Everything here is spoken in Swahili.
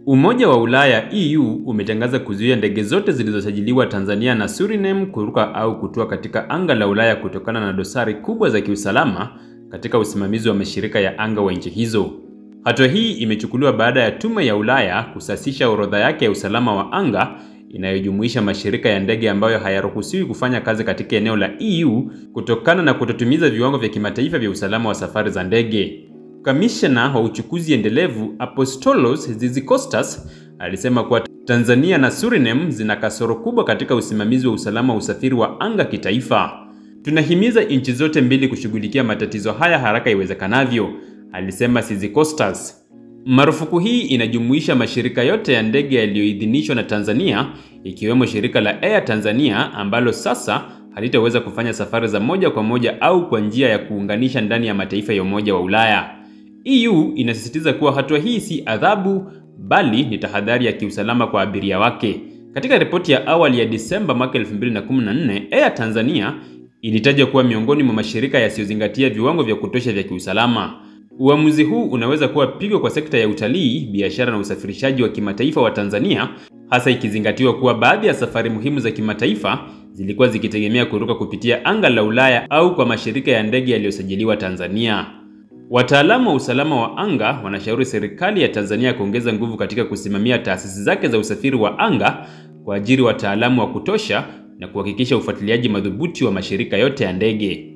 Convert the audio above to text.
Umoja wa Ulaya EU umetangaza kuzuia ndege zote zilizosajiliwa Tanzania na Suriname kuruka au kutua katika anga la Ulaya kutokana na dosari kubwa za kiusalama katika usimamizi wa mashirika ya anga wa nchi hizo. Hatua hii imechukuliwa baada ya Tume ya Ulaya kusasisha orodha yake ya usalama wa anga inayojumuisha mashirika ya ndege ambayo hayaruhusiwi kufanya kazi katika eneo la EU kutokana na kutotimiza viwango vya kimataifa vya usalama wa safari za ndege. Kamishna wa uchukuzi endelevu Apostolos Zizikostas alisema kuwa Tanzania na Suriname zina kasoro kubwa katika usimamizi wa usalama wa usafiri wa anga kitaifa. Tunahimiza nchi zote mbili kushughulikia matatizo haya haraka iwezekanavyo, alisema Zizikostas. Marufuku hii inajumuisha mashirika yote ya ndege yaliyoidhinishwa na Tanzania, ikiwemo shirika la Air Tanzania ambalo sasa halitaweza kufanya safari za moja kwa moja au kwa njia ya kuunganisha ndani ya mataifa ya Umoja wa Ulaya. EU inasisitiza kuwa hatua hii si adhabu bali ni tahadhari ya kiusalama kwa abiria wake. Katika ripoti ya awali ya Disemba mwaka 2014, Air Tanzania ilitaja kuwa miongoni mwa mashirika yasiyozingatia viwango vya kutosha vya kiusalama. Uamuzi huu unaweza kuwa pigo kwa sekta ya utalii, biashara na usafirishaji wa kimataifa wa Tanzania, hasa ikizingatiwa kuwa baadhi ya safari muhimu za kimataifa zilikuwa zikitegemea kuruka kupitia anga la Ulaya au kwa mashirika ya ndege yaliyosajiliwa Tanzania. Wataalamu wa usalama wa anga wanashauri serikali ya Tanzania kuongeza nguvu katika kusimamia taasisi zake za usafiri wa anga, kuajiri wataalamu wa kutosha na kuhakikisha ufuatiliaji madhubuti wa mashirika yote ya ndege.